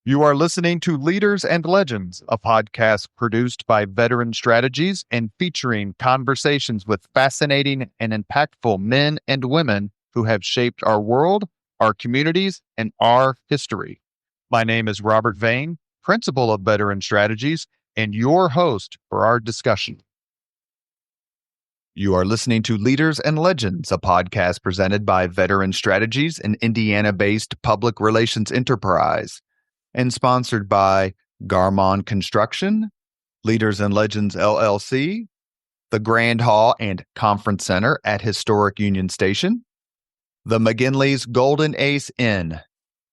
You are listening to Leaders and Legends, a podcast produced by Veteran Strategies and featuring conversations with fascinating and impactful men and women who have shaped our world, our communities, and our history. My name is Robert Vane, Principal of Veteran Strategies, and your host for our discussion. You are listening to Leaders and Legends, a podcast presented by Veteran Strategies, an Indiana-based public relations enterprise, and sponsored by Garmon Construction, Leaders and Legends LLC, the Grand Hall and Conference Center at Historic Union Station, the McGinley's Golden Ace Inn,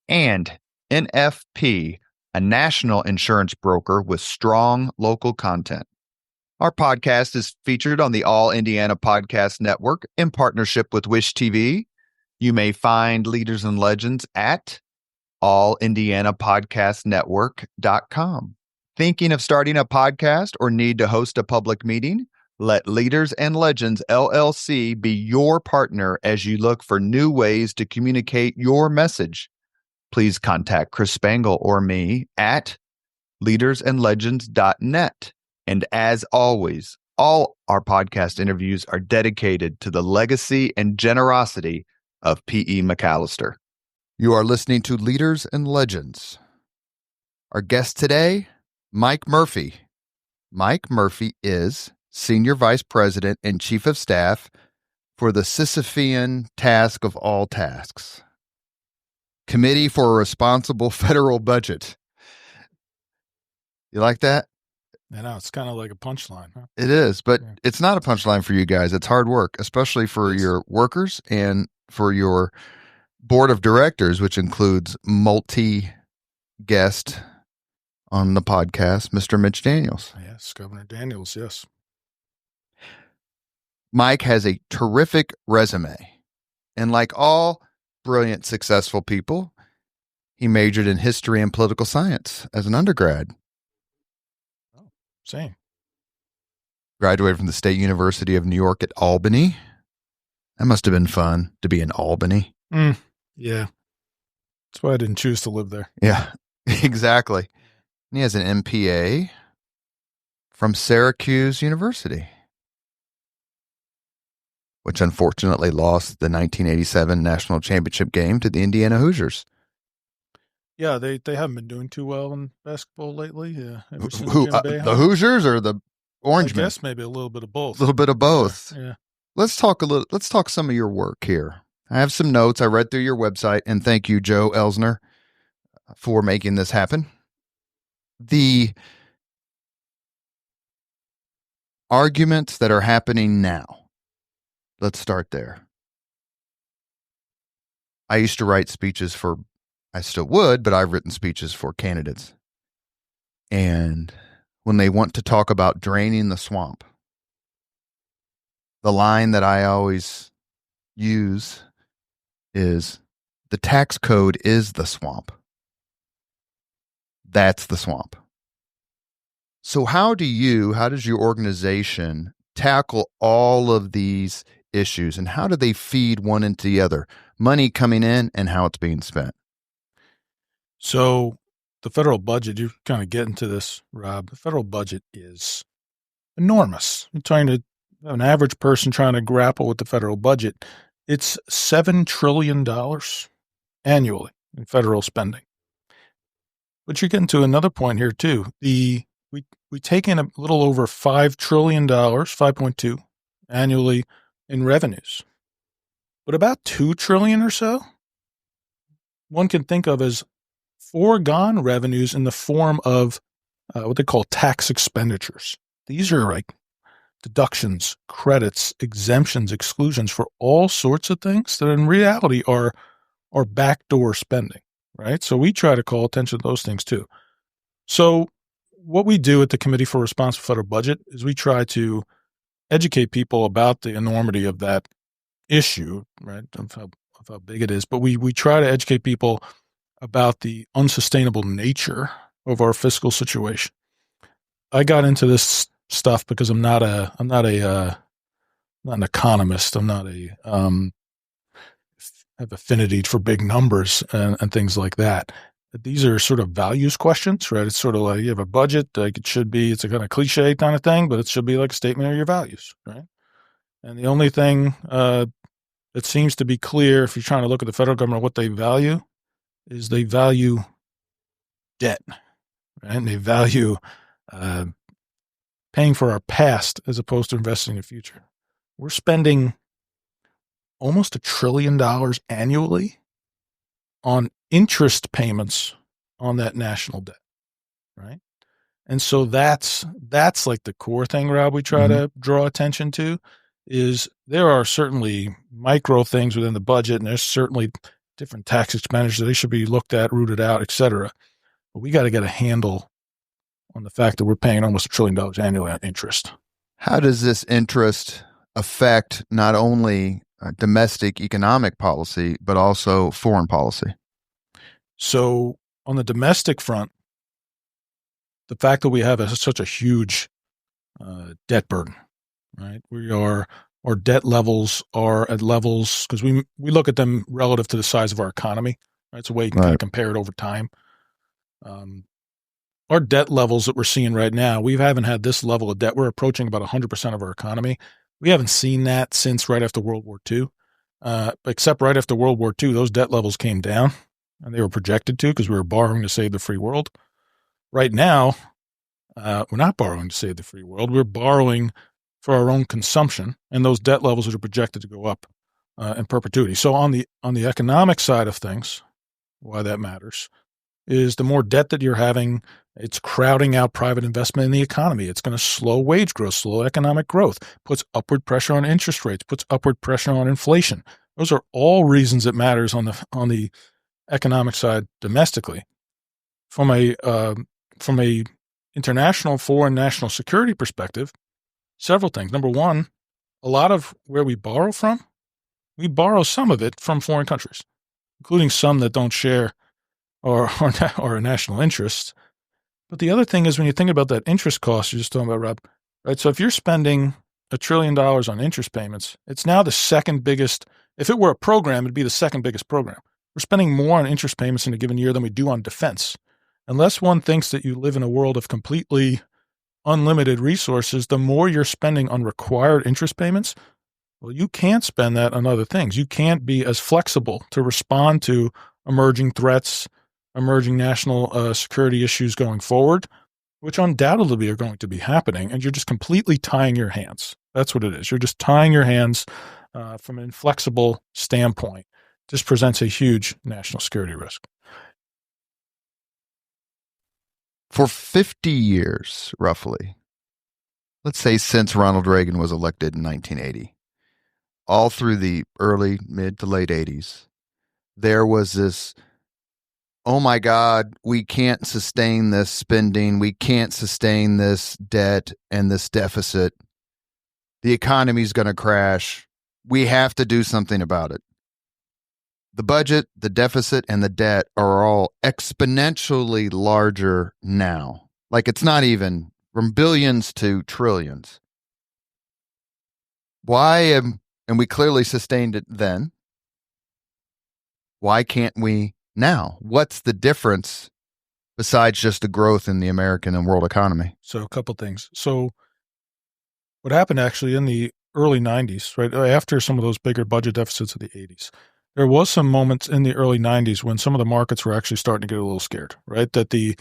and NFP, a national insurance broker with strong local content. Our podcast is featured on the All Indiana Podcast Network in partnership with Wish TV. You may find Leaders and Legends at allindianapodcastnetwork.com. Thinking of starting a podcast or need to host a public meeting? Let Leaders and Legends LLC be your partner as you look for new ways to communicate your message. Please contact Chris Spangle or me at leadersandlegends.net. And as always, all our podcast interviews are dedicated to the legacy and generosity of P.E. McAllister. You are listening to Leaders and Legends. Our guest today, Mike Murphy. Mike Murphy is Senior Vice President and Chief of Staff for the Sisyphean task of all tasks, Committee for a Responsible Federal Budget. You like that? I know, it's kind of like a punchline, huh? It is, but It's not a punchline for you guys. It's hard work, especially for your workers and for your board of directors, which includes multi-guest on the podcast, Mr. Mitch Daniels. Yes, Governor Daniels, yes. Mike has a terrific resume, and like all brilliant, successful people, he majored in history and political science as an undergrad. Same. Graduated from the State University of New York at Albany. That must have been fun to be in Albany. Yeah. That's why I didn't choose to live there. Yeah, exactly. And he has an MPA from Syracuse University, which unfortunately lost the 1987 national championship game to the Indiana Hoosiers. Yeah, they haven't been doing too well in basketball lately. Yeah, the Hoosiers or the Orangemen? I guess maybe a little bit of both. A little bit of both. Yeah. Let's talk some of your work here. I have some notes. I read through your website, and thank you, Joe Elsner, for making this happen. The arguments that are happening now. Let's start there. I used to write speeches I still would, but I've written speeches for candidates. And when they want to talk about draining the swamp, the line that I always use is, the tax code is the swamp. That's the swamp. So how does your organization tackle all of these issues, and how do they feed one into the other? Money coming in and how it's being spent. So the federal budget, you kind of get into this, Rob. The federal budget is enormous. You're trying to, an average person trying to grapple with the federal budget, it's $7 trillion annually in federal spending. But you're getting to another point here too. We take in a little over $5 trillion, 5.2 annually in revenues. But about $2 trillion or so, one can think of as foregone revenues in the form of what they call tax expenditures. These are like deductions, credits, exemptions, exclusions for all sorts of things that in reality are backdoor spending, right? So we try to call attention to those things too. So what we do at the Committee for Responsible Federal Budget is we try to educate people about the enormity of that issue, right, of how big it is. But we try to educate people about the unsustainable nature of our fiscal situation. I got into this stuff because I'm not an economist. I'm not have affinity for big numbers and things like that. these are sort of values questions, right? It's sort of like you have a budget, like it's a kind of cliche kind of thing, but it should be like a statement of your values, right? And the only thing that seems to be clear if you're trying to look at the federal government, what they value is they value debt, right? And they value paying for our past as opposed to investing in the future. We're spending almost $1 trillion annually on interest payments on that national debt, right? And so that's like the core thing, Rob, we try to draw attention to is there are certainly micro things within the budget, and there's certainly different tax expenditures. They should be looked at, rooted out, et cetera. But we got to get a handle on the fact that we're paying almost $1 trillion annually on interest. How does this interest affect not only domestic economic policy, but also foreign policy? So on the domestic front, the fact that we have such a huge debt burden, right? Our debt levels are at levels, because we look at them relative to the size of our economy, right? It's a way you can kind of compare it over time. Our debt levels that we're seeing right now, we haven't had this level of debt. We're approaching about 100% of our economy. We haven't seen that since right after World War II. Except right after World War II, those debt levels came down, and they were projected to because we were borrowing to save the free world. Right now, we're not borrowing to save the free world. We're borrowing for our own consumption, and those debt levels are projected to go up in perpetuity. So on the economic side of things, why that matters is the more debt that you're having, it's crowding out private investment in the economy. It's going to slow wage growth, slow economic growth, puts upward pressure on interest rates, puts upward pressure on inflation. Those are all reasons it matters on the economic side domestically. From a international foreign national security perspective, several things. Number one, a lot of where we borrow from, we borrow some of it from foreign countries, including some that don't share our national interests. But the other thing is when you think about that interest cost you're just talking about, Rob, right? So if you're spending $1 trillion on interest payments, it's now the second biggest. If it were a program, it'd be the second biggest program. We're spending more on interest payments in a given year than we do on defense. Unless one thinks that you live in a world of completely unlimited resources, the more you're spending on required interest payments, well, you can't spend that on other things. You can't be as flexible to respond to emerging threats, emerging national security issues going forward, which undoubtedly are going to be happening. And you're just completely tying your hands. That's what it is. You're just tying your hands from an inflexible standpoint. This presents a huge national security risk. For 50 years, roughly, let's say since Ronald Reagan was elected in 1980, all through the early, mid to late 80s, there was this, oh my God, we can't sustain this spending. We can't sustain this debt and this deficit. The economy's going to crash. We have to do something about it. The budget, the deficit, and the debt are all exponentially larger now. Like it's not even from billions to trillions. And we clearly sustained it then. Why can't we now? What's the difference besides just the growth in the American and world economy? So a couple things. So what happened actually in the early 90s, right after some of those bigger budget deficits of the 80s, there was some moments in the early 90s when some of the markets were actually starting to get a little scared, right? That the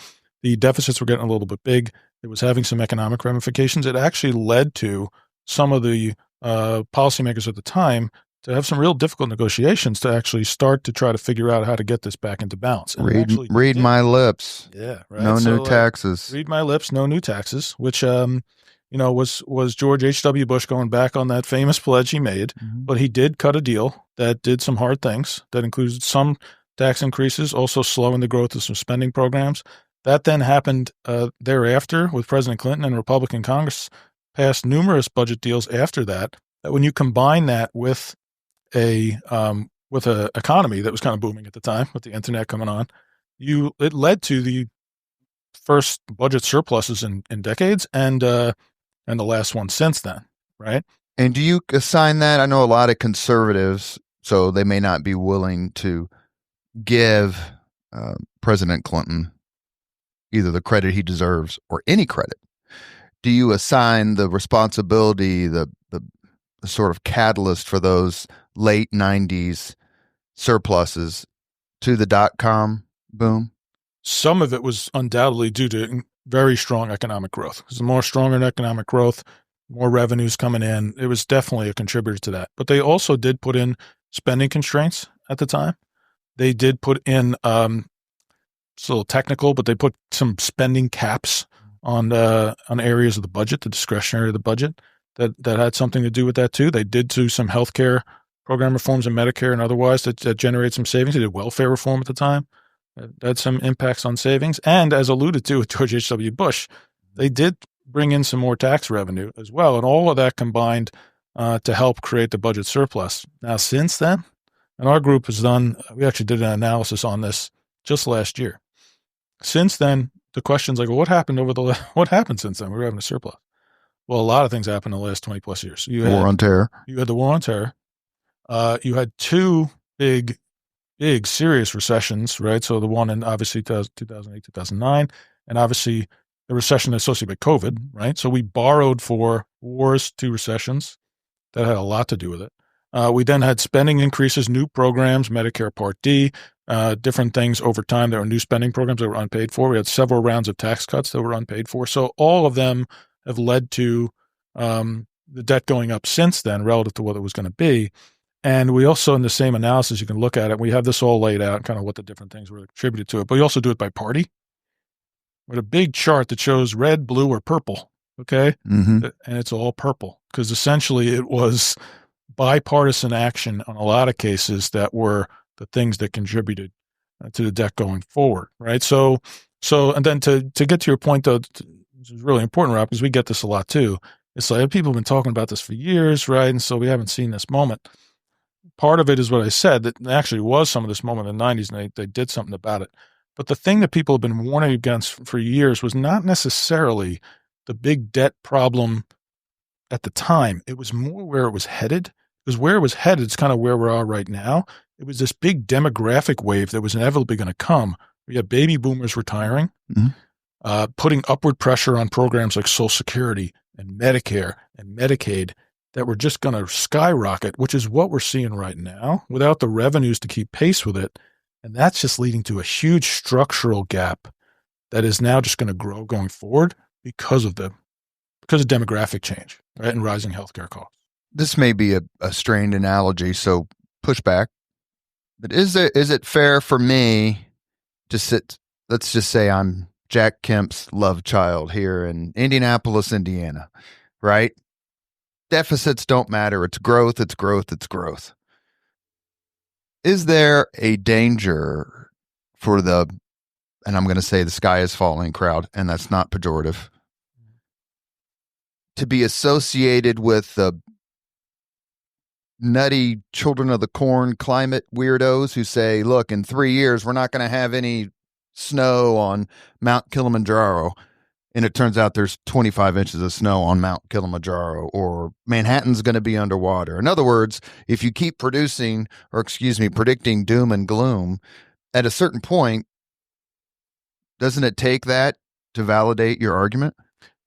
deficits were getting a little bit big. It was having some economic ramifications. It actually led to some of the policymakers at the time to have some real difficult negotiations to actually start to try to figure out how to get this back into balance. And read my lips. Yeah, right. No new taxes. Read my lips, no new taxes, which was George H.W. Bush going back on that famous pledge he made. Mm-hmm. But he did cut a deal that did some hard things that included some tax increases, also slowing the growth of some spending programs. That then happened thereafter with President Clinton, and Republican Congress passed numerous budget deals after that. That when you combine that with a economy that was kind of booming at the time with the internet coming on, it led to the first budget surpluses in decades and the last one since then, right? And do you assign that? I know a lot of conservatives, so they may not be willing to give President Clinton either the credit he deserves or any credit? Do you assign the responsibility, the sort of catalyst for those late 90s surpluses to the dot-com boom? Some of it was undoubtedly due to very strong economic growth. Because the more stronger economic growth, more revenues coming in. It was definitely a contributor to that. But they also did put in spending constraints at the time. They did put in, it's a little technical, but they put some spending caps on areas of the budget, the discretionary of the budget, that had something to do with that too. They did do some healthcare program reforms in Medicare and otherwise that generate some savings. They did welfare reform at the time. That had some impacts on savings. And as alluded to with George H.W. Bush, they did bring in some more tax revenue as well. And all of that combined to help create the budget surplus. Now, since then, and our group has done, we actually did an analysis on this just last year. Since then, the question's like, well, what happened since then? We were having a surplus. Well, a lot of things happened in the last 20 plus years. War on terror. You had the war on terror. You had two big, serious recessions, right? So the one in obviously 2008, 2009, and obviously the recession associated with COVID, right? So we borrowed for wars, two recessions. That had a lot to do with it. We then had spending increases, new programs, Medicare Part D, different things over time. There were new spending programs that were unpaid for. We had several rounds of tax cuts that were unpaid for. So all of them have led to the debt going up since then relative to what it was going to be. And we also, in the same analysis, you can look at it. We have this all laid out, kind of what the different things were attributed to it. But we also do it by party with a big chart that shows red, blue, or purple. Okay. Mm-hmm. And it's all purple because essentially it was bipartisan action on a lot of cases that were the things that contributed to the debt going forward. Right. So, and then to get to your point, though, this is really important, Rob, because we get this a lot too. It's like people have been talking about this for years. Right. And so we haven't seen this moment. Part of it is what I said, that there actually was some of this moment in the 90s, and they did something about it. But the thing that people have been warning against for years was not necessarily the big debt problem at the time. It was more where it was headed. Because where it was headed is kind of where we are right now. It was this big demographic wave that was inevitably going to come. We had baby boomers retiring, putting upward pressure on programs like Social Security and Medicare and Medicaid that were just going to skyrocket, which is what we're seeing right now, without the revenues to keep pace with it. And that's just leading to a huge structural gap that is now just going to grow going forward because of demographic change, right, and rising healthcare costs. This may be a strained analogy, so push back. But is it fair for me to sit, let's just say I'm Jack Kemp's love child here in Indianapolis, Indiana, right? Deficits don't matter. It's growth, it's growth, it's growth. Is there a danger for and I'm going to say the sky is falling crowd, and that's not pejorative, to be associated with the nutty children of the corn climate weirdos who say, look, in 3 years, we're not going to have any snow on Mount Kilimanjaro. And it turns out there's 25 inches of snow on Mount Kilimanjaro, or Manhattan's going to be underwater. In other words, if you keep predicting doom and gloom, at a certain point, doesn't it take that to validate your argument?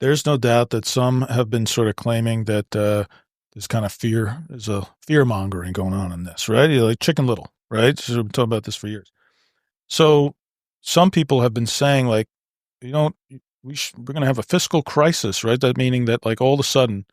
There's no doubt that some have been sort of claiming that there's kind of there's a fear mongering going on in this, right? You're like Chicken Little, right? So we've been talking about this for years. So some people have been saying, like, we're going to have a fiscal crisis, right? That meaning that, like, all of a sudden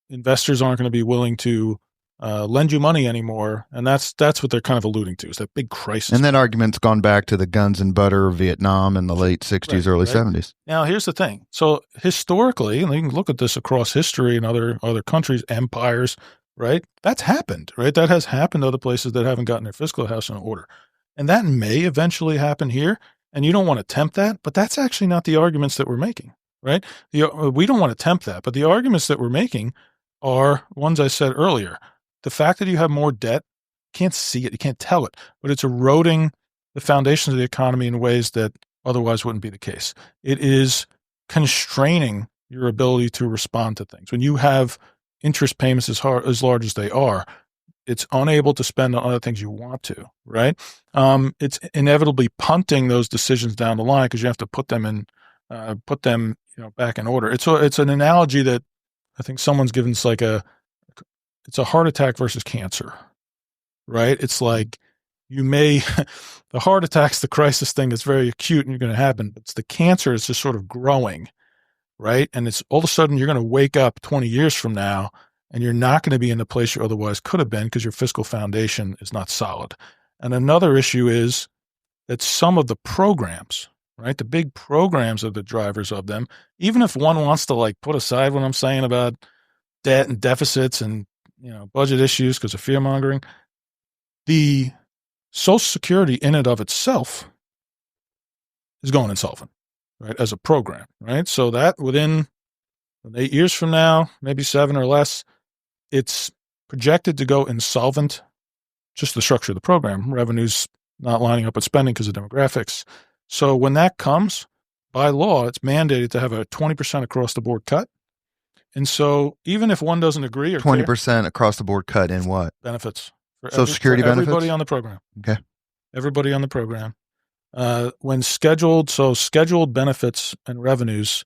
investors aren't going to be willing to lend you money anymore. And that's what they're kind of alluding to, is that big crisis. And that argument's gone back to the guns and butter of Vietnam in the late 60s, early 70s. Now, here's the thing. So historically, and you can look at this across history in other countries, empires, right? That's happened, right? That has happened to other places that haven't gotten their fiscal house in order. And that may eventually happen here. And you don't want to tempt that, but that's actually not the arguments that we're making, right? We don't want to tempt that, but the arguments that we're making are ones I said earlier. The fact that you have more debt, you can't see it, you can't tell it, but it's eroding the foundations of the economy in ways that otherwise wouldn't be the case. It is constraining your ability to respond to things. When you have interest payments as large as they are, It's unable to spend on other things you want to, right? It's inevitably punting those decisions down the line because you have to put them back in order. It's an analogy that I think someone's given. It's like it's a heart attack versus cancer, right? It's like the heart attack's the crisis thing that's very acute and you're going to happen. But it's the cancer is just sort of growing, right? And it's all of a sudden you're going to wake up 20 years from now and you're not going to be in the place you otherwise could have been because your fiscal foundation is not solid. And another issue is that some of the programs, right, the big programs are the drivers of them. Even if one wants to like put aside what I'm saying about debt and deficits and budget issues because of fear mongering, the Social Security in and of itself is going insolvent, right, as a program, right? So that within 8 years from now, maybe 7 or less, it's projected to go insolvent, just the structure of the program, revenues not lining up with spending because of demographics. So when that comes, by law, it's mandated to have a 20% across the board cut. And so even if one doesn't agree or 20% across the board cut in what? Benefits. Social Security benefits? Everybody on the program. Okay. Everybody on the program. When scheduled benefits and revenues,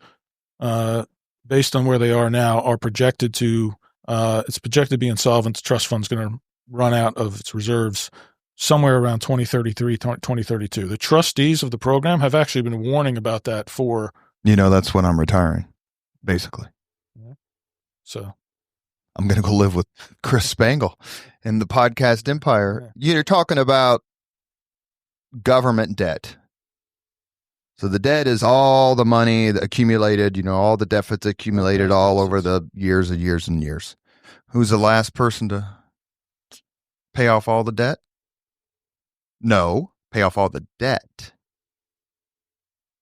based on where they are now, are projected to, it's projected to be insolvent. The trust fund's going to run out of its reserves somewhere around 2033, 2032. The trustees of the program have actually been warning about that for... that's when I'm retiring, basically. Yeah. So I'm going to go live with Chris Spangle in the podcast empire. Yeah. You're talking about government debt. So the debt is all the money that accumulated, all the deficits accumulated all over the years and years and years. Who's the last person to pay off all the debt? No, pay off all the debt.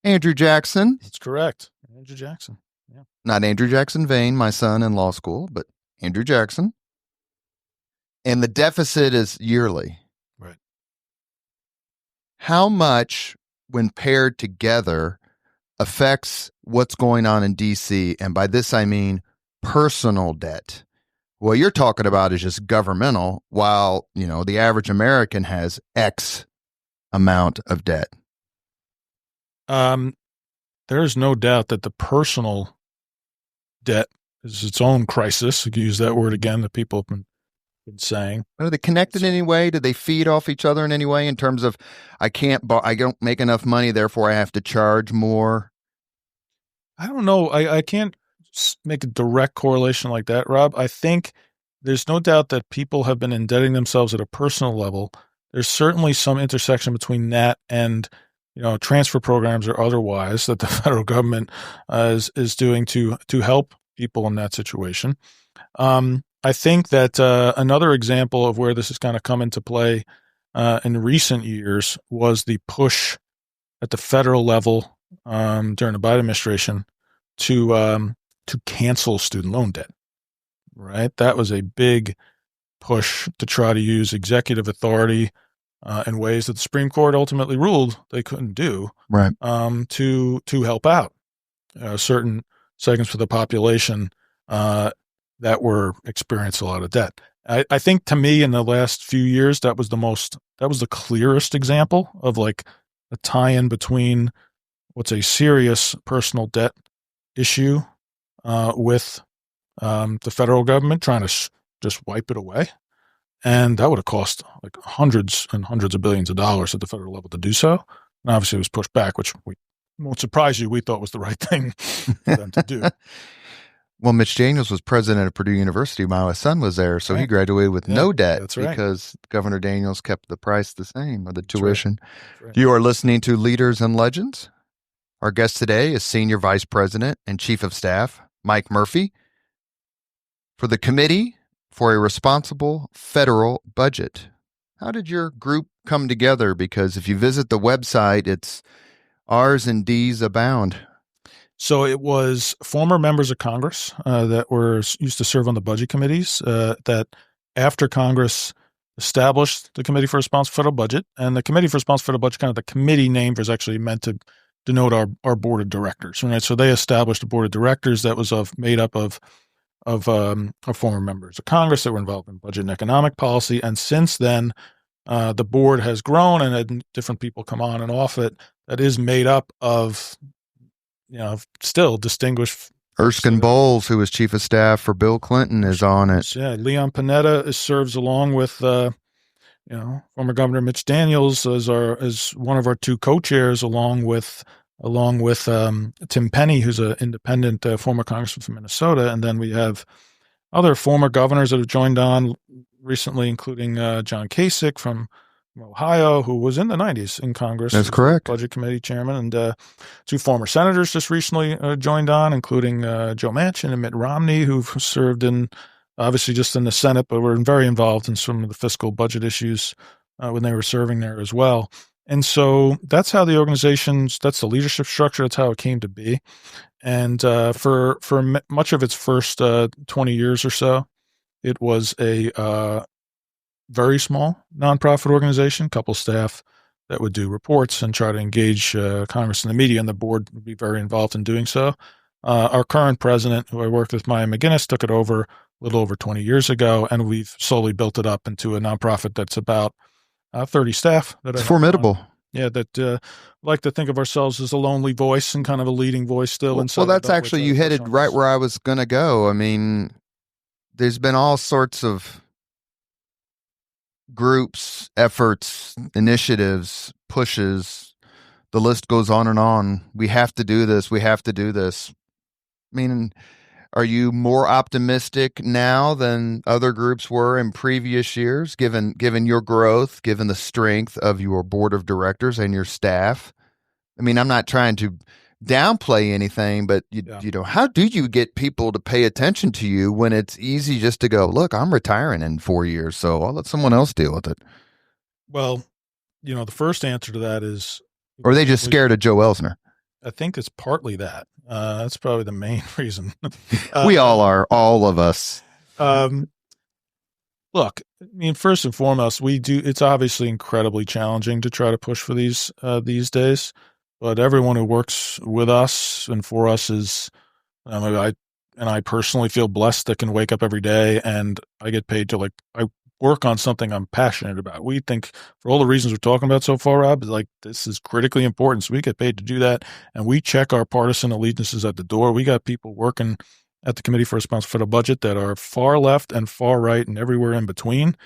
Andrew Jackson. That's correct. Andrew Jackson. Yeah. Not Andrew Jackson Vane, my son in law school, but Andrew Jackson. And the deficit is yearly. Right. How much, when paired together, affects what's going on in D.C.? And by this, I mean personal debt. What you're talking about is just governmental, while, the average American has X amount of debt. There's no doubt that the personal debt is its own crisis. You can use that word again that people have been saying. Are they connected in any way? Do they feed off each other in any way in terms of I don't make enough money, therefore I have to charge more? I don't know. I can't make a direct correlation like that, Rob. I think there's no doubt that people have been indebting themselves at a personal level. There's certainly some intersection between that and transfer programs or otherwise that the federal government is doing to help people in that situation. I think that another example of where this has kind of come into play in recent years was the push at the federal level during the Biden administration to cancel student loan debt. Right, that was a big push to try to use executive authority in ways that the Supreme Court ultimately ruled they couldn't do. Right, to help out certain segments of the population that were experiencing a lot of debt. I think to me in the last few years, that was the clearest example of like a tie-in between what's a serious personal debt issue with the federal government trying to just wipe it away. And that would have cost like hundreds and hundreds of billions of dollars at the federal level to do so. And obviously it was pushed back, which won't surprise you. We thought was the right thing for them to do. Well, Mitch Daniels was president of Purdue University. My son was there, so he graduated with no debt because Governor Daniels kept the price the same, or the tuition. Right. You are listening to Leaders and Legends. Our guest today is Senior Vice President and Chief of Staff, Mike Murphy, for the Committee for a Responsible Federal Budget. How did your group come together? Because if you visit the website, it's R's and D's abound. So it was former members of Congress that used to serve on the budget committees that after Congress established the Committee for Responsible Federal Budget, and the Committee for Responsible Federal Budget, kind of the committee name was actually meant to denote our board of directors. Right? So they established a board of directors that was made up of former members of Congress that were involved in budget and economic policy. And since then, the board has grown and had different people come on and off it. That is made up of, still distinguished. Erskine Bowles, who was chief of staff for Bill Clinton, is on it. Yeah, Leon Panetta serves along with, former Governor Mitch Daniels as one of our two co-chairs, along with Tim Penny, who's an independent former congressman from Minnesota, and then we have other former governors that have joined on recently, including John Kasich from Ohio, who was in the 90s in Congress. That's correct. Budget committee chairman. And two former senators just recently joined on, including Joe Manchin and Mitt Romney, who've served obviously just in the Senate, but were very involved in some of the fiscal budget issues when they were serving there as well. And so that's how the that's the leadership structure. That's how it came to be. And for much of its first 20 years or so, it was a very small nonprofit organization, couple staff that would do reports and try to engage Congress and the media, and the board would be very involved in doing so. Our current president, who I worked with, Maya McGinnis, took it over a little over 20 years ago, and we've slowly built it up into a nonprofit that's about 30 staff. It's formidable. Yeah, that like to think of ourselves as a lonely voice and kind of a leading voice still. Well, that's actually, you headed right where I was going to go. I mean, there's been all sorts of groups, efforts, initiatives, pushes. The list goes on and on. We have to do this. We have to do this. I mean, are you more optimistic now than other groups were in previous years, given your growth, given the strength of your board of directors and your staff? I mean, I'm not trying to downplay anything, but how do you get people to pay attention to you when it's easy just to go, look, I'm retiring in 4 years, so I'll let someone else deal with it? Well, the first answer to that is, or are they just scared of Joe Elsner? I think it's partly that. That's probably the main reason. We all are, all of us. Look, I mean, first and foremost, it's obviously incredibly challenging to try to push for these days, but everyone who works with us and for us is, I personally feel blessed that can wake up every day and I get paid to I work on something I'm passionate about. We think, for all the reasons we're talking about so far, Rob, this is critically important. So we get paid to do that, and we check our partisan allegiances at the door. We got people working at the Committee for Responsible Federal Budget that are far left and far right and everywhere in between.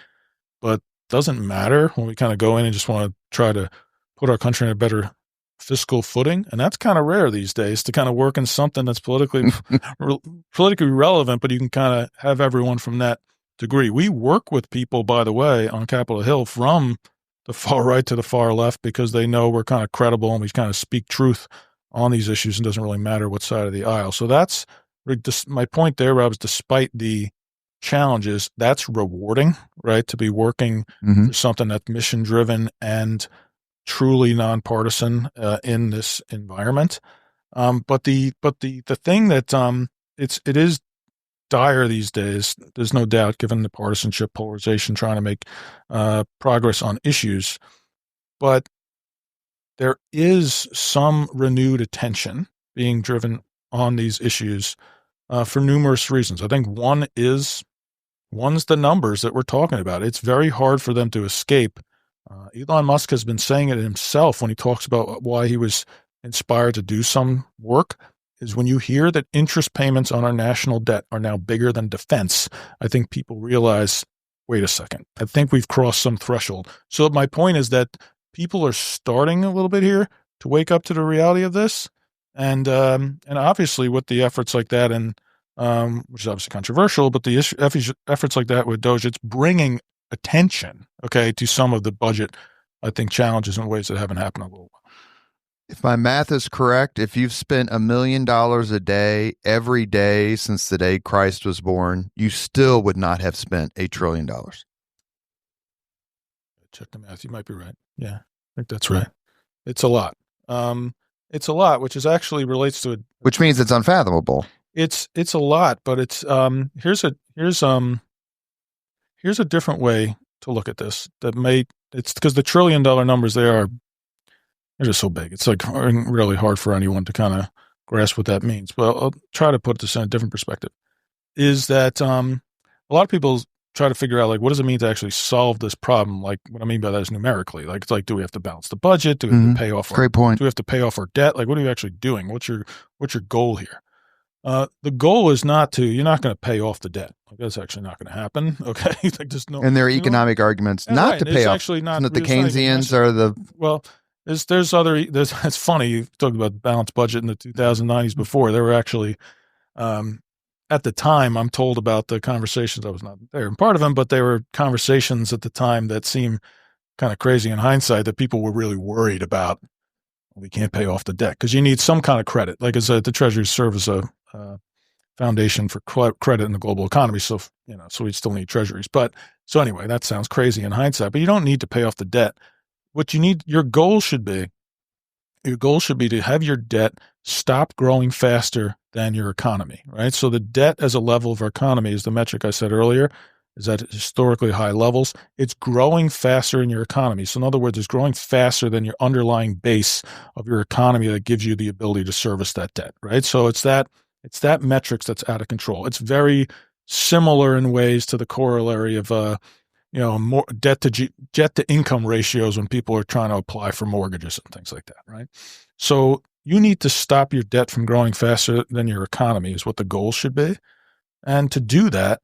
But doesn't matter when we kind of go in and just want to try to put our country in a better fiscal footing. And that's kind of rare these days, to kind of work in something that's politically relevant, but you can kind of have everyone from that degree. We work with people, by the way, on Capitol Hill from the far right to the far left, because they know we're kind of credible and we kind of speak truth on these issues, and doesn't really matter what side of the aisle. So that's my point there, Rob, is despite the challenges, that's rewarding, right? To be working for something that's mission driven and truly nonpartisan in this environment. But the thing that it is dire these days, there's no doubt, given the partisanship, polarization, trying to make progress on issues. But there is some renewed attention being driven on these issues for numerous reasons. I think one's the numbers that we're talking about. It's very hard for them to escape. Elon Musk has been saying it himself when he talks about why he was inspired to do some work, is when you hear that interest payments on our national debt are now bigger than defense, I think people realize, wait a second, I think we've crossed some threshold. So my point is that people are starting a little bit here to wake up to the reality of this. And obviously with the efforts like that, and which is obviously controversial, but the efforts like that with DOGE, it's bringing attention, to some of the budget, I think, challenges in ways that haven't happened in a little while. If my math is correct, if you've spent $1 million a day every day since the day Christ was born, you still would not have spent $8 trillion. Check the math. You might be right. Yeah, I think that's right. It's a lot. It's a lot, which is actually relates to it. Which means it's unfathomable. It's a lot, but it's here's a different way to look at this. It's because the $1 trillion numbers, they're just so big. It's really hard for anyone to kind of grasp what that means. Well, I'll try to put this in a different perspective. is that a lot of people try to figure out, like, what does it mean to actually solve this problem? Like, what I mean by that is numerically. Like, it's like, do we have to balance the budget? Do we have to pay off? Great point. Do we have to pay off our debt? Like, what are you actually doing? What's your goal here? The goal is you're not going to pay off the debt. Like, that's actually not going to happen. Okay. Like, just no. And there are economic arguments not to pay off. Actually not. Isn't it the Keynesians are the. Well, it's funny. You talked about the balanced budget in the 2090s before. There were actually, at the time, I'm told about the conversations. I was not there in part of them, but there were conversations at the time that seem kind of crazy in hindsight, that people were really worried about. We can't pay off the debt because you need some kind of credit. Like, the Treasury serve as a foundation for credit in the global economy. So, so we still need treasuries. But so anyway, that sounds crazy in hindsight, but you don't need to pay off the debt. What you need, your goal should be to have your debt stop growing faster than your economy, right? So the debt as a level of our economy is the metric I said earlier, is at historically high levels. It's growing faster in your economy. So in other words, it's growing faster than your underlying base of your economy that gives you the ability to service that debt, right? So it's that metrics that's out of control. It's very similar in ways to the corollary of more debt to income ratios when people are trying to apply for mortgages and things like that, right? So you need to stop your debt from growing faster than your economy is what the goal should be. And to do that,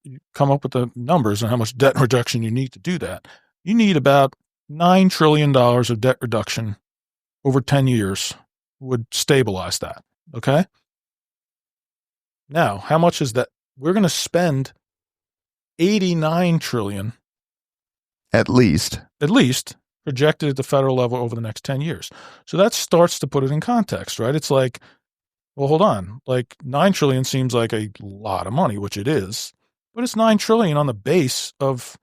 you come up with the numbers on how much debt reduction you need to do that. You need about $9 trillion of debt reduction over 10 years would stabilize that, okay? Now, how much is that? We're going to spend $89 trillion At least projected at the federal level over the next 10 years. So that starts to put it in context, right? It's like, well, hold on. Like, $9 trillion seems like a lot of money, which it is, but it's $9 trillion on the base of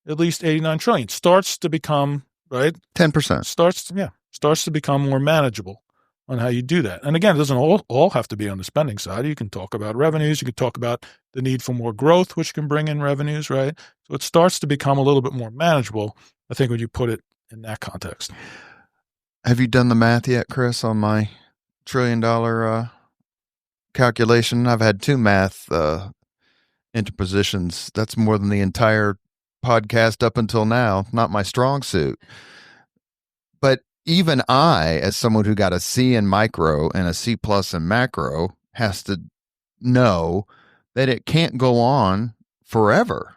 at least $89 trillion. Starts to become, right? 10%. Starts to become more manageable on how you do that. And again, it doesn't all have to be on the spending side. You can talk about revenues. You can talk about the need for more growth, which can bring in revenues, right? So it starts to become a little bit more manageable, I think, when you put it in that context. Have you done the math yet, Chris, on my $1 trillion calculation? I've had two math interpositions. That's more than the entire podcast up until now. Not my strong suit. But even I, as someone who got a C in micro and a C plus in macro, has to know that it can't go on forever.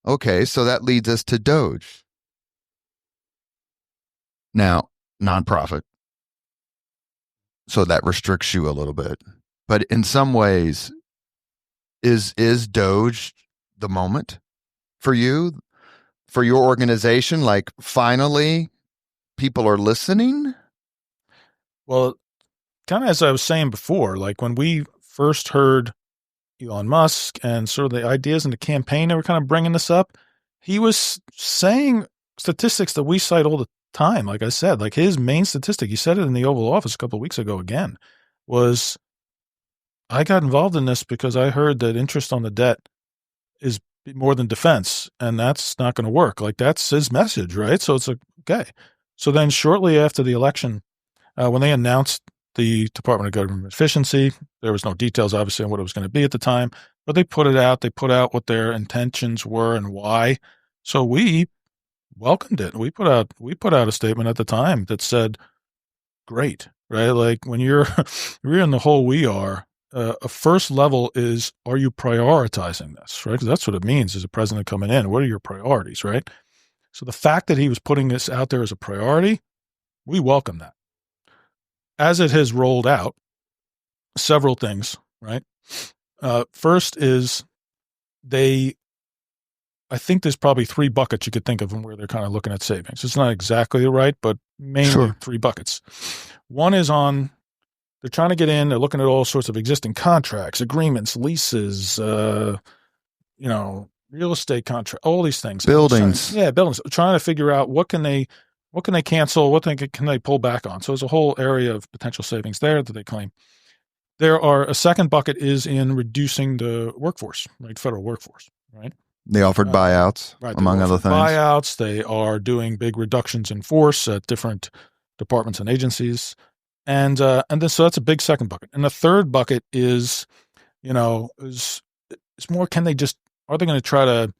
Okay, so that leads us to Doge. Now, nonprofit. So that restricts you a little bit. But in some ways, is Doge the moment for you, for your organization? Like, finally, people are listening? Well, kind of as I was saying before, like when we first heard Elon Musk and sort of the ideas in the campaign that were kind of bringing this up, he was saying statistics that we cite all the time. Like I said, like his main statistic, he said it in the Oval Office a couple of weeks ago again, was I got involved in this because I heard that interest on the debt is more than defense, and that's not going to work. Like, that's his message, right? So it's like, okay. So then shortly after the election, when they announced the Department of Government Efficiency, there was no details, obviously, on what it was going to be at the time, but they put it out. They put out what their intentions were and why. So we welcomed it. We put out a statement at the time that said, great, right? Like, when you're in the hole we are, a first level is, are you prioritizing this, right? Because that's what it means as a president coming in. What are your priorities, right? So the fact that he was putting this out there as a priority, we welcome that. As it has rolled out, several things, right? First is I think there's probably three buckets you could think of them where they're kind of looking at savings. It's not exactly right, but mainly three buckets. One is they're trying to get in, they're looking at all sorts of existing contracts, agreements, leases, real estate contract, all these things. Buildings. Buildings. Trying to figure out what can they cancel, what can they pull back on. So there's a whole area of potential savings there that they claim. A second bucket is in reducing the workforce, right? Federal workforce, right? They offered buyouts, right, among other things. Buyouts. They are doing big reductions in force at different departments and agencies. And then so that's a big second bucket. And the third bucket is, Is more, are they going to try to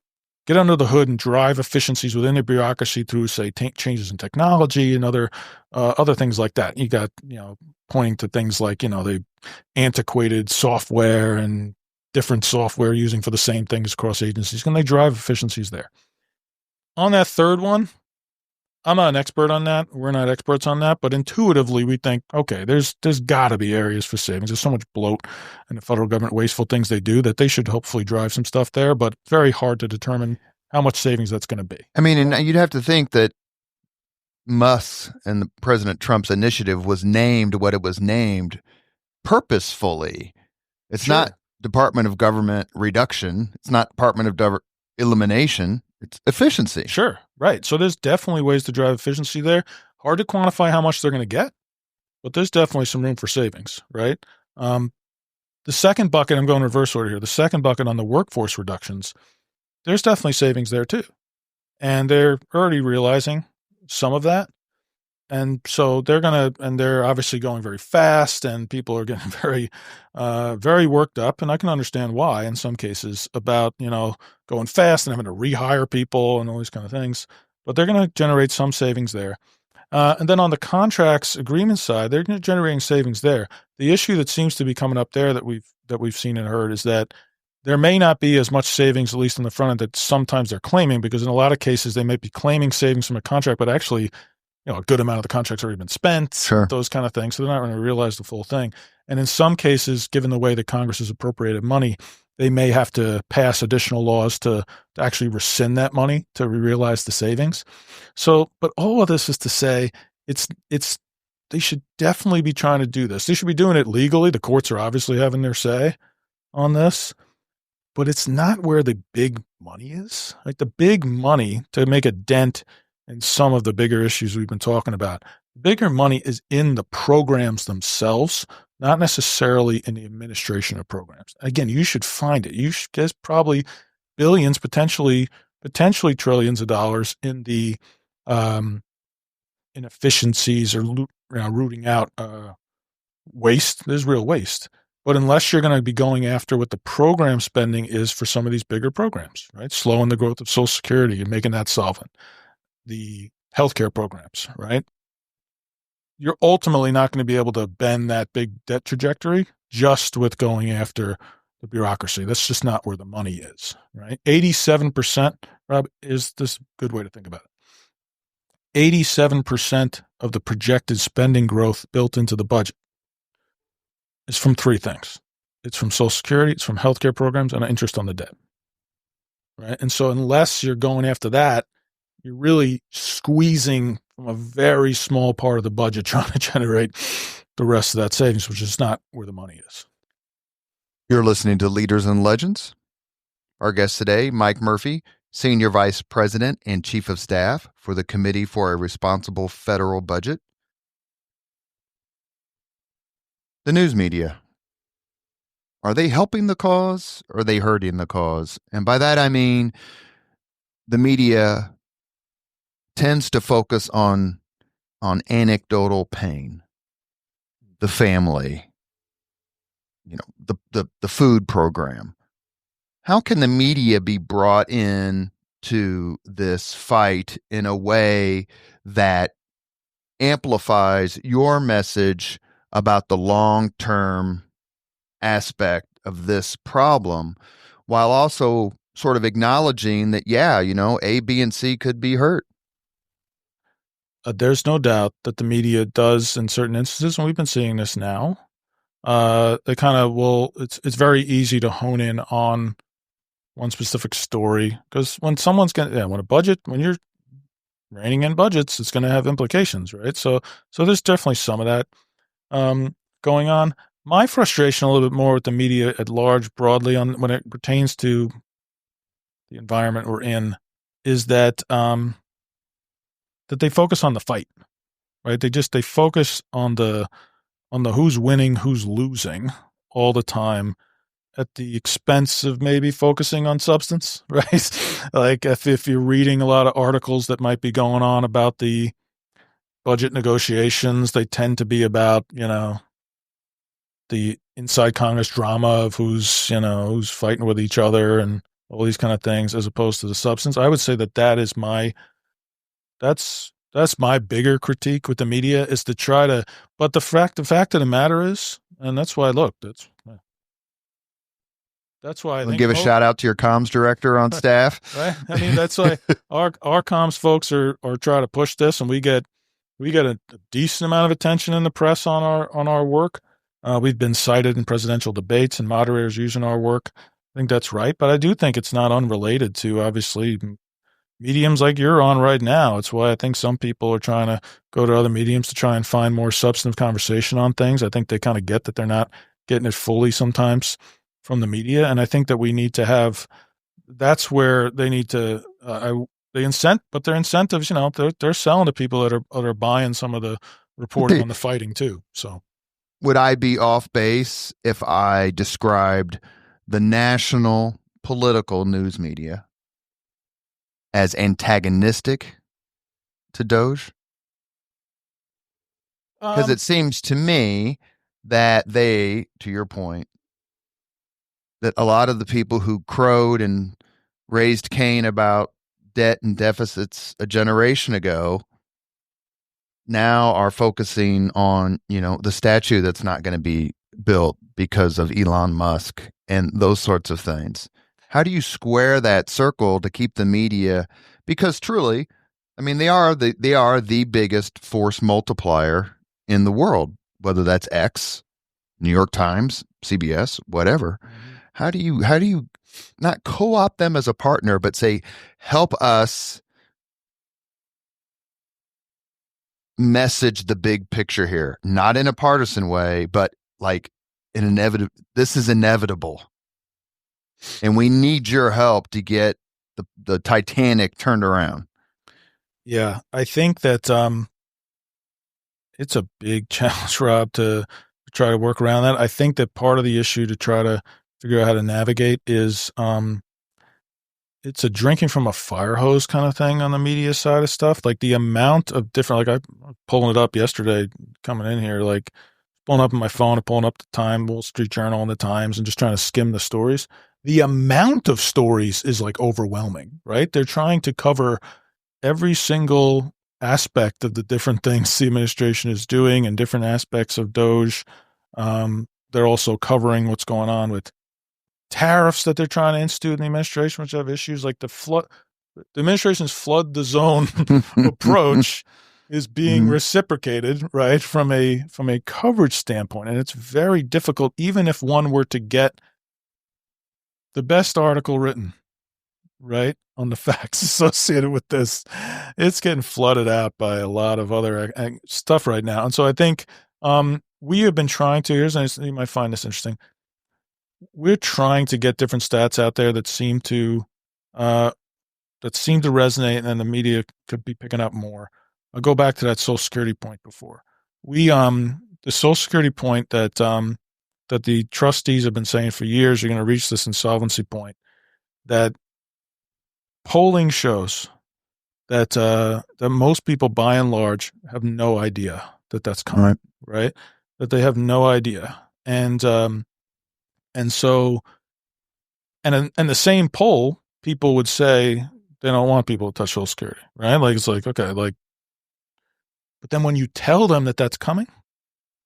get under the hood and drive efficiencies within the bureaucracy through, say, changes in technology and other things like that. You got, pointing to things like, the antiquated software and different software using for the same things across agencies. Can they drive efficiencies there? On that third one, I'm not an expert on that. We're not experts on that, but intuitively we think, okay, there's got to be areas for savings. There's so much bloat and the federal government wasteful things they do that they should hopefully drive some stuff there, but very hard to determine how much savings that's going to be. I mean, and you'd have to think that Musk and President Trump's initiative was named what it was named purposefully. It's not Department of Government reduction. It's not Department of elimination. It's efficiency. Sure. Right. So there's definitely ways to drive efficiency there. Hard to quantify how much they're going to get, but there's definitely some room for savings, right? The second bucket, I'm going reverse order here. The second bucket on the workforce reductions, there's definitely savings there too. And they're already realizing some of that. And so they're obviously going very fast, and people are getting very, very worked up. And I can understand why in some cases about, going fast and having to rehire people and all these kind of things, but they're going to generate some savings there. And then on the contracts agreement side, they're generating savings there. The issue that seems to be coming up there that we've seen and heard is that there may not be as much savings, at least on the front end, that sometimes they're claiming, because in a lot of cases they might be claiming savings from a contract, but actually, a good amount of the contract's already been spent, sure, those kind of things. So they're not going to realize the full thing. And in some cases, given the way that Congress has appropriated money, they may have to pass additional laws to actually rescind that money to realize the savings. So, but all of this is to say, they should definitely be trying to do this. They should be doing it legally. The courts are obviously having their say on this, but it's not where the big money is. Like the big money to make a dent in some of the bigger issues we've been talking about, bigger money is in the programs themselves, not necessarily in the administration of programs. Again, you should find it. There's probably billions, potentially trillions of dollars in the inefficiencies or rooting out waste. There's real waste. But unless you're going to be going after what the program spending is for some of these bigger programs, right? Slowing the growth of Social Security and making that solvent. The healthcare programs, right? You're ultimately not going to be able to bend that big debt trajectory just with going after the bureaucracy. That's just not where the money is, right? 87%, Rob, is this a good way to think about it? 87% of the projected spending growth built into the budget is from three things. It's from Social Security, it's from healthcare programs, and interest on the debt, right? And so unless you're going after that, you're really squeezing from a very small part of the budget trying to generate the rest of that savings, which is not where the money is. You're listening to Leaders and Legends. Our guest today, Mike Murphy, Senior Vice President and Chief of Staff for the Committee for a Responsible Federal Budget. The news media. Are they helping the cause or are they hurting the cause? And by that I mean the media tends to focus on anecdotal pain, the family, the food program. How can the media be brought in to this fight in a way that amplifies your message about the long-term aspect of this problem, while also sort of acknowledging that, A, B, and C could be hurt? There's no doubt that the media does in certain instances, and we've been seeing this now. They kind of will. It's very easy to hone in on one specific story, because when when you're reining in budgets, it's going to have implications, right? So there's definitely some of that going on. My frustration a little bit more with the media at large, broadly, on when it pertains to the environment we're in, is that that they focus on the fight, right? They focus on the who's winning, who's losing all the time, at the expense of maybe focusing on substance, right? Like if you're reading a lot of articles that might be going on about the budget negotiations, they tend to be about, the inside Congress drama of who's fighting with each other and all these kind of things, as opposed to the substance. I would say that's my bigger critique with the media, is to try to, but the fact of the matter is, and that's why, that's why I think, give a shout out to your comms director on staff. Right. I mean, that's why our comms folks are trying to push this, and we get a decent amount of attention in the press on our work. We've been cited in presidential debates and moderators using our work. I think that's right, but I do think it's not unrelated to, obviously, mediums like you're on right now. It's why I think some people are trying to go to other mediums to try and find more substantive conversation on things. I think they kind of get that they're not getting it fully sometimes from the media, and I think that we need to have. That's where they need to. Their incentives. They're selling to people that are buying some of the reporting on the fighting too. So, would I be off base if I described the national political news media as antagonistic to Doge? Because it seems to me that they, to your point, that a lot of the people who crowed and raised Cain about debt and deficits a generation ago now are focusing on, the statue that's not going to be built because of Elon Musk and those sorts of things. How do you square that circle to keep the media? Because truly, I mean, they are the biggest force multiplier in the world, whether that's X, New York Times, CBS, whatever. Mm-hmm. How do you not co-opt them as a partner, but say, help us message the big picture here, not in a partisan way, but like this is inevitable. And we need your help to get the Titanic turned around. Yeah, I think that it's a big challenge, Rob, to try to work around that. I think that part of the issue to try to figure out how to navigate is it's a drinking from a fire hose kind of thing on the media side of stuff. Like the amount of different, like I pulling it up yesterday coming in here, like pulling up on my phone and pulling up the Time, Wall Street Journal and the Times and just trying to skim the stories. The amount of stories is like overwhelming, right? They're trying to cover every single aspect of the different things the administration is doing and different aspects of Doge. They're also covering what's going on with tariffs that they're trying to institute in the administration, which have issues like the administration's flood the zone approach is being reciprocated, right, from a coverage standpoint. And it's very difficult, even if one were to get the best article written, right, on the facts associated with this, it's getting flooded out by a lot of other stuff right now. And so I think we have been trying to, you might find this interesting, we're trying to get different stats out there that seem to resonate, and then the media could be picking up more. I'll go back to that Social Security point before. The Social Security point that the trustees have been saying for years, you're going to reach this insolvency point, that polling shows that most people by and large have no idea that that's coming, right? That they have no idea. And so the same poll, people would say they don't want people to touch Social Security, right? Like, it's like, okay, like, but then when you tell them that that's coming,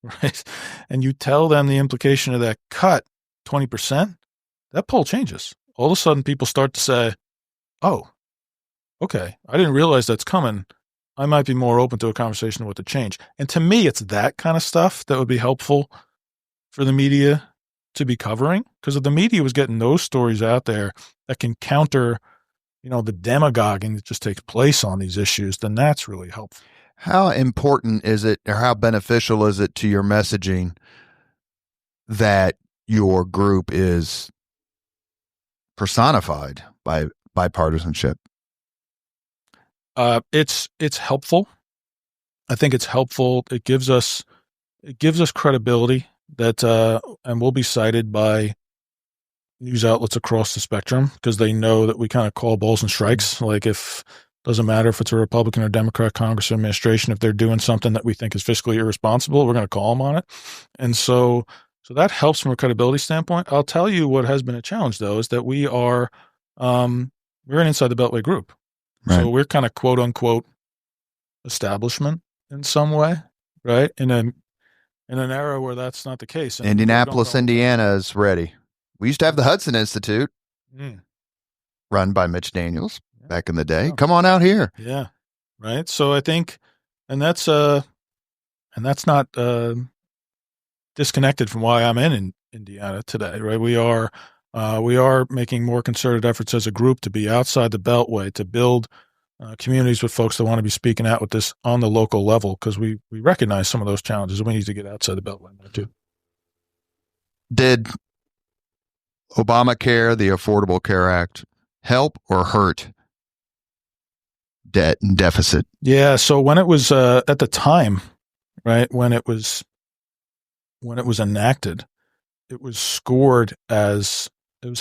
right, and you tell them the implication of that cut, 20%, that poll changes. All of a sudden, people start to say, oh, okay, I didn't realize that's coming. I might be more open to a conversation with the change. And to me, it's that kind of stuff that would be helpful for the media to be covering, because if the media was getting those stories out there that can counter, the demagoguing that just takes place on these issues, then that's really helpful. How important is it, or how beneficial is it to your messaging that your group is personified by bipartisanship? It's helpful. I think it's helpful. It gives us credibility that, and we'll be cited by news outlets across the spectrum because they know that we kind of call balls and strikes. Like, if doesn't matter if it's a Republican or Democrat Congress or administration, if they're doing something that we think is fiscally irresponsible, we're going to call them on it. And so So that helps from a credibility standpoint. I'll tell you what has been a challenge, though, is that we're an inside the Beltway group. Right. So we're kind of quote unquote establishment in some way, right? In an era where that's not the case. And Indianapolis, Indiana is ready. We used to have the Hudson Institute run by Mitch Daniels back in the day. Yeah. Come on out here. Yeah. Right. So I think, and that's not disconnected from why I'm in Indiana today, right? We are making more concerted efforts as a group to be outside the Beltway, to build communities with folks that want to be speaking out with this on the local level, because we recognize some of those challenges. We need to get outside the Beltway too. Did Obamacare, the Affordable Care Act, help or hurt debt and deficit? Yeah. So when it was at the time, right, when it was enacted, it was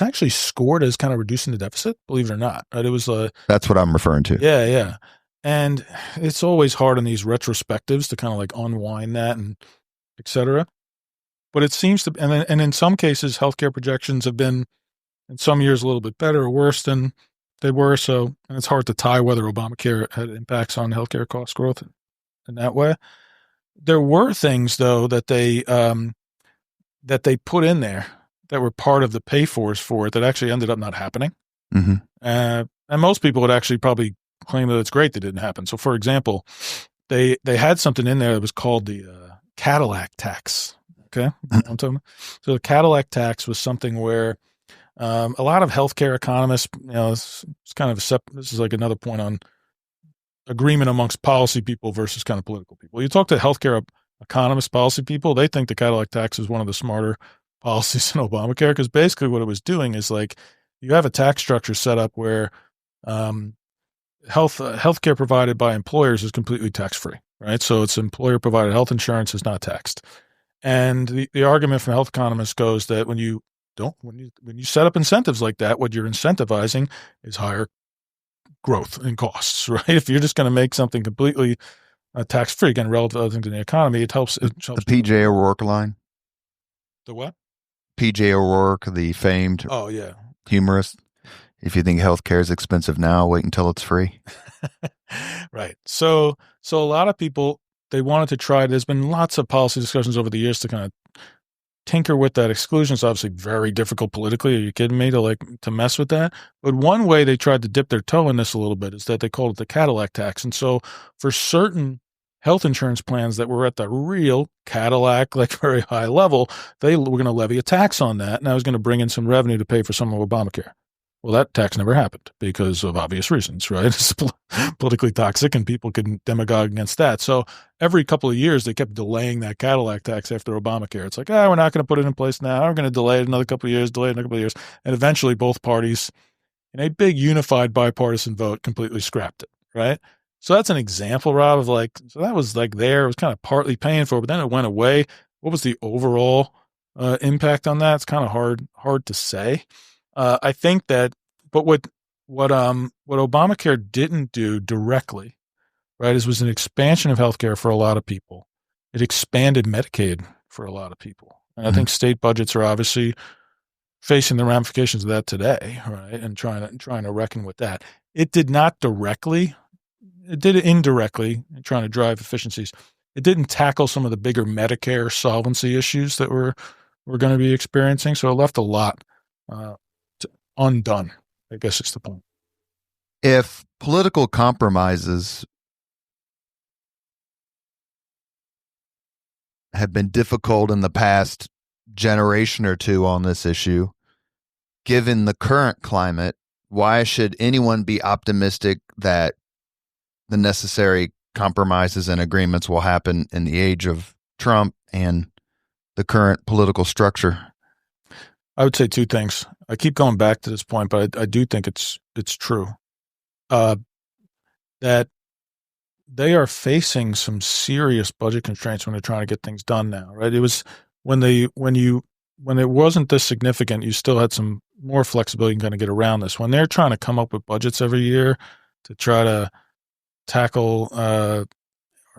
actually scored as kind of reducing the deficit, believe it or not. Right? It was that's what I'm referring to. Yeah, yeah. And it's always hard in these retrospectives to kind of like unwind that and et cetera. But it seems to, and in some cases, healthcare projections have been in some years a little bit better or worse than they were. So, and it's hard to tie whether Obamacare had impacts on healthcare cost growth in that way. There were things though that they put in there that were part of the pay-fors for it that actually ended up not happening. Mm-hmm. And most people would actually probably claim that it's great that it didn't happen. So, for example, they had something in there that was called the Cadillac tax. Okay, so the Cadillac tax was something where a lot of healthcare economists, it's kind of this is like another point on agreement amongst policy people versus kind of political people. You talk to healthcare economist policy people, they think the Cadillac tax is one of the smarter policies in Obamacare, because basically what it was doing is like you have a tax structure set up where healthcare provided by employers is completely tax-free, right? So it's employer-provided health insurance is not taxed. And the argument from health economists goes that when you set up incentives like that, what you're incentivizing is higher growth in costs, right? If you're just going to make something completely tax-free, again, relative to other things in the economy, it helps. The P.J. O'Rourke line. The what? P.J. O'Rourke, the famed humorist. If you think healthcare is expensive now, wait until it's free. Right. So a lot of people, they wanted to try. There's been lots of policy discussions over the years to kind of tinker with that exclusion. It's obviously very difficult politically. Are you kidding me to mess with that? But one way they tried to dip their toe in this a little bit is that they called it the Cadillac tax. And so for certain health insurance plans that were at the real Cadillac, like very high level, they were going to levy a tax on that. And that was going to bring in some revenue to pay for some of Obamacare. Well, that tax never happened because of obvious reasons, right? It's politically toxic and people can demagogue against that. So every couple of years, they kept delaying that Cadillac tax after Obamacare. It's like, we're not going to put it in place now. We're going to delay it another couple of years, And eventually both parties, in a big unified bipartisan vote, completely scrapped it, right? So that's an example, Rob, of so that was there. It was kind of partly paying for it, but then it went away. What was the overall impact on that? It's kind of hard to say. I think that, but what Obamacare didn't do directly, right, was an expansion of healthcare for a lot of people. It expanded Medicaid for a lot of people, and I think state budgets are obviously facing the ramifications of that today, right, and trying to reckon with that. It did not directly; it did it indirectly, trying to drive efficiencies. It didn't tackle some of the bigger Medicare solvency issues that we're going to be experiencing, so it left a lot undone, I guess is the point. If political compromises have been difficult in the past generation or two on this issue, given the current climate, why should anyone be optimistic that the necessary compromises and agreements will happen in the age of Trump and the current political structure? I would say two things. I keep going back to this point, but I do think it's true that they are facing some serious budget constraints when they're trying to get things done now, right? It was when it wasn't this significant, you still had some more flexibility and kind of get around this. When they're trying to come up with budgets every year to try to tackle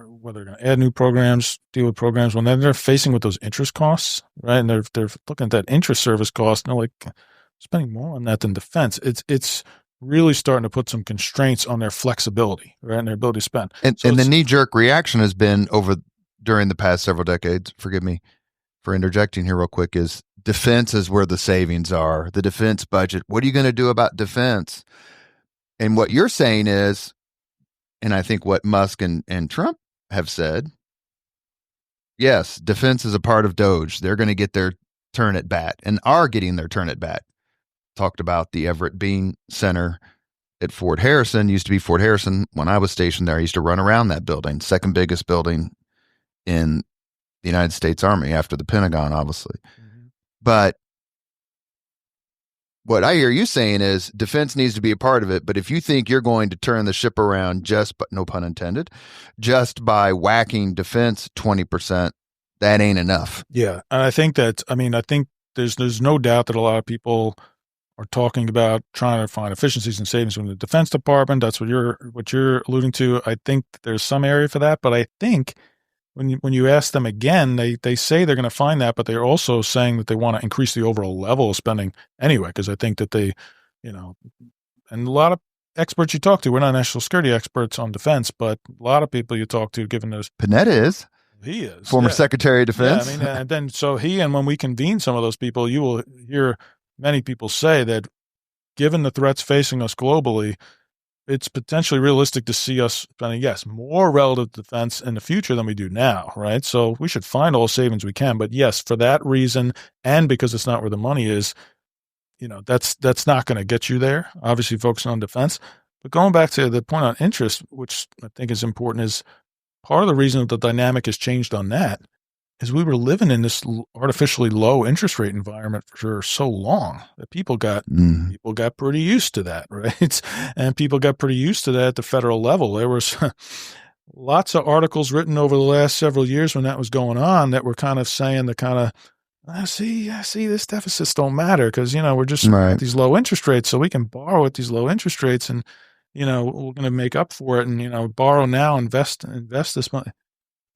whether they're going to add new programs, deal with programs, when they're facing with those interest costs, right? And they're looking at that interest service cost, and they're like spending more on that than defense. It's really starting to put some constraints on their flexibility, right, and their ability to spend. And the knee-jerk reaction has been during the past several decades, forgive me for interjecting here real quick, is defense is where the savings are. The defense budget. What are you going to do about defense? And what you're saying is, and I think what Musk and Trump have said, yes, defense is a part of DOGE. They're going to get their turn at bat and are getting their turn at bat. Talked about the Everett Bean Center at Fort Harrison. Used to be Fort Harrison when I was stationed there. I used to run around that building, second biggest building in the United States Army after the Pentagon, obviously. Mm-hmm. But what I hear you saying is defense needs to be a part of it. But if you think you're going to turn the ship around but no pun intended, just by whacking defense 20%, that ain't enough. Yeah. And I think there's no doubt that a lot of people are talking about trying to find efficiencies and savings from the Defense Department. That's what you're alluding to. I think there's some area for that, but I think when you ask them again, they say they're going to find that, but they're also saying that they want to increase the overall level of spending anyway, because I think that they, and a lot of experts you talk to, we're not national security experts on defense, but a lot of people you talk to, given those. Panetta is. He is. Former Secretary of Defense. Yeah, and then and when we convene some of those people, you will hear many people say that given the threats facing us globally, it's potentially realistic to see us spending, yes, more relative defense in the future than we do now, right? So we should find all savings we can. But yes, for that reason, and because it's not where the money is, that's not going to get you there, obviously focusing on defense. But going back to the point on interest, which I think is important, is part of the reason that the dynamic has changed on that is we were living in this artificially low interest rate environment for so long that people got pretty used to that, right? And people got pretty used to that at the federal level. There was lots of articles written over the last several years when that was going on that were kind of saying see, this deficits don't matter because, we're just at these low interest rates, so we can borrow at these low interest rates and, we're going to make up for it and, borrow now, invest this money.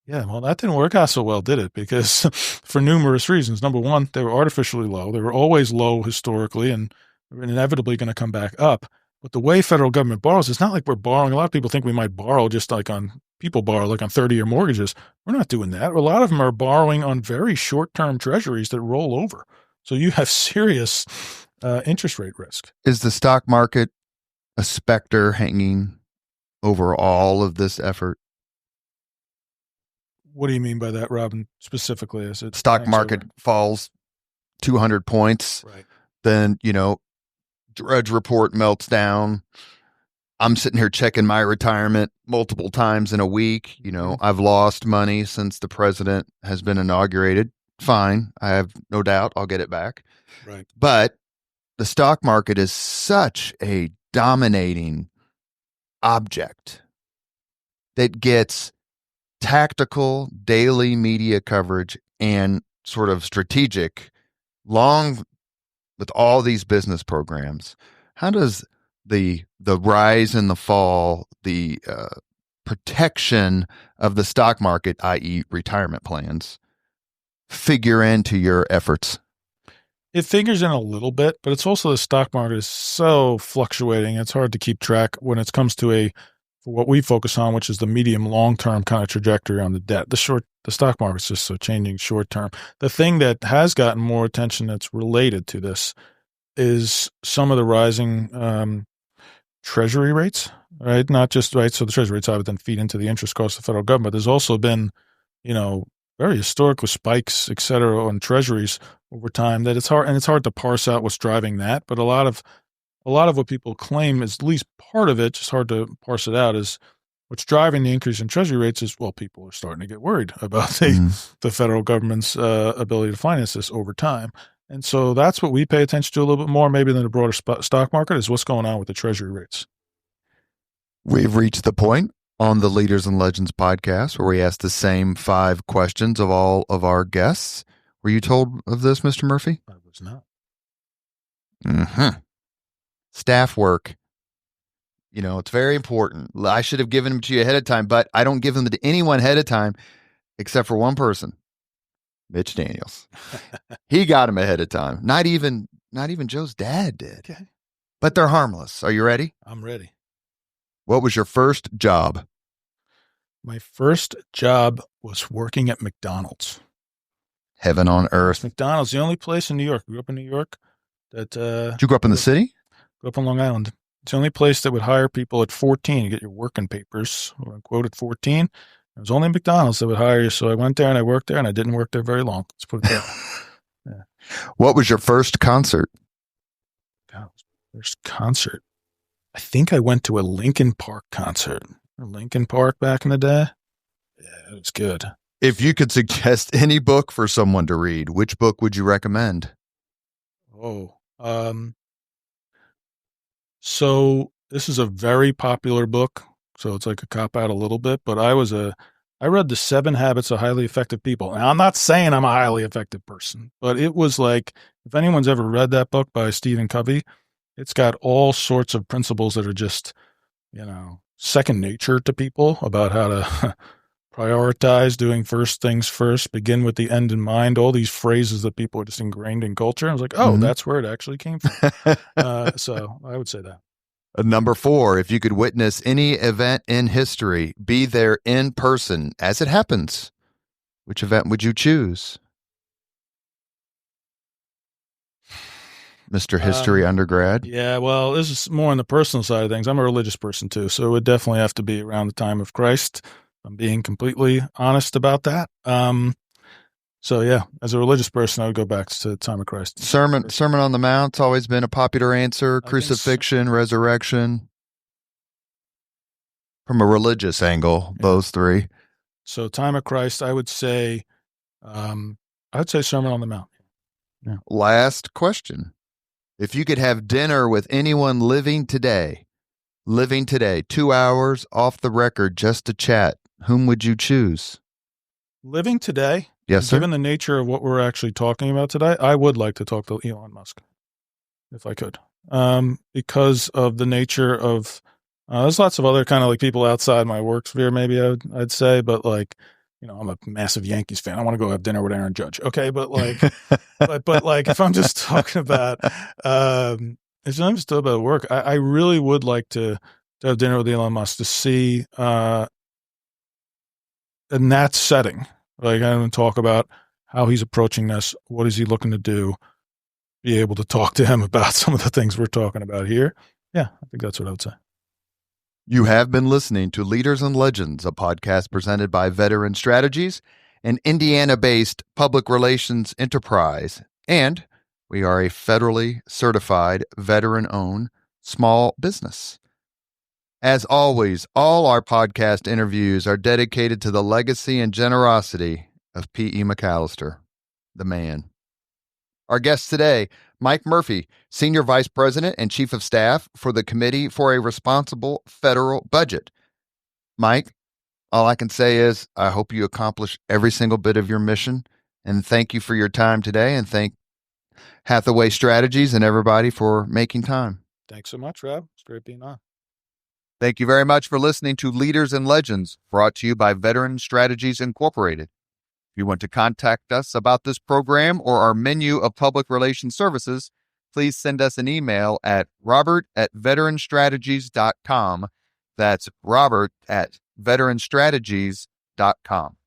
Yeah, well, that didn't work out so well, did it? Because for numerous reasons. Number one, they were artificially low. They were always low historically and they're inevitably going to come back up. But the way federal government borrows, it's not like we're borrowing. A lot of people think we might borrow just like people borrow like on 30-year mortgages. We're not doing that. A lot of them are borrowing on very short-term treasuries that roll over. So you have serious interest rate risk. Is the stock market a specter hanging over all of this effort? What do you mean by that, Robin, specifically? Is it stock market falls 200 points, right? Then, Drudge Report melts down. I'm sitting here checking my retirement multiple times in a week. I've lost money since the president has been inaugurated. Fine. I have no doubt I'll get it back. Right. But the stock market is such a dominating object that gets tactical daily media coverage and sort of strategic long with all these business programs. How does the rise and the fall, the protection of the stock market, i.e. retirement plans, figure into your efforts? It figures in a little bit, but it's also the stock market is so fluctuating. It's hard to keep track when it comes to what we focus on, which is the medium long-term kind of trajectory on the debt. The stock market's just so changing short-term. The thing that has gotten more attention that's related to this is some of the rising treasury rates, right? Not just, right, so the treasury rates obviously then feed into the interest cost of the federal government. There's also been, very historical spikes, et cetera, on treasuries over time that it's hard to parse out what's driving that. But a lot of what people claim is at least part of it, just hard to parse it out, is what's driving the increase in treasury rates is, well, people are starting to get worried about the federal government's ability to finance this over time. And so that's what we pay attention to a little bit more maybe than the broader stock market is what's going on with the treasury rates. We've reached the point on the Leaders and Legends podcast where we ask the same 5 questions of all of our guests. Were you told of this, Mr. Murphy? I was not. Mm-hmm. Staff work. It's very important. I should have given them to you ahead of time, but I don't give them to anyone ahead of time except for one person, Mitch Daniels. He got them ahead of time. Not even Joe's dad did. Okay. But they're harmless. Are you ready? I'm ready. What was your first job? My first job was working at McDonald's. Heaven on earth. McDonald's, the only place in New York. Grew up in New York. Did you grow up in the city? Grew up on Long Island. It's the only place that would hire people at 14 to get your working papers, quote unquote, at 14. It was only McDonald's that would hire you. So I went there and I worked there, and I didn't work there very long. Let's put it that way. Yeah. What was your first concert? First concert. I think I went to a Linkin Park concert. Linkin Park back in the day. Yeah, it was good. If you could suggest any book for someone to read, which book would you recommend? So this is a very popular book, so it's like a cop-out a little bit, but I read The 7 Habits of Highly Effective People. Now, I'm not saying I'm a highly effective person, but it was like, if anyone's ever read that book by Stephen Covey, it's got all sorts of principles that are just, second nature to people about how to prioritize, doing first things first, begin with the end in mind, all these phrases that people are just ingrained in culture. I was like, that's where it actually came from. So I would say that. Number 4, if you could witness any event in history, be there in person as it happens, which event would you choose? Mr. History undergrad? Yeah, well, this is more on the personal side of things. I'm a religious person too, so it would definitely have to be around the time of Christ. I'm being completely honest about that. So yeah, as a religious person, I would go back to the time of Christ. Sermon on the Mount's always been a popular answer. Crucifixion, resurrection. From a religious angle, those 3. So time of Christ, I would say Sermon on the Mount. Yeah. Last question. If you could have dinner with anyone living today, 2 hours off the record just to chat, whom would you choose? Living today? Yes, sir. Given the nature of what we're actually talking about today, I would like to talk to Elon Musk, if I could, because of the nature of, there's lots of other kind of like people outside my work sphere, maybe I'd say, but like, I'm a massive Yankees fan. I want to go have dinner with Aaron Judge. Okay. But like, but like, if I'm just talking about, if I'm just talking about work, I really would like to have dinner with Elon Musk to see, in that setting, like I'm going to talk about how he's approaching this. What is he looking to do? Be able to talk to him about some of the things we're talking about here. Yeah, I think that's what I would say. You have been listening to Leaders and Legends, a podcast presented by Veteran Strategies, an Indiana-based public relations enterprise, and we are a federally certified, veteran-owned small business. As always, all our podcast interviews are dedicated to the legacy and generosity of P.E. McAllister, the man. Our guest today, Mike Murphy, Senior Vice President and Chief of Staff for the Committee for a Responsible Federal Budget. Mike, all I can say is I hope you accomplish every single bit of your mission, and thank you for your time today, and thank Hathaway Strategies and everybody for making time. Thanks so much, Rob. It's great being on. Thank you very much for listening to Leaders and Legends, brought to you by Veteran Strategies Incorporated. If you want to contact us about this program or our menu of public relations services, please send us an email at robert@veteranstrategies.com. That's robert@veteranstrategies.com.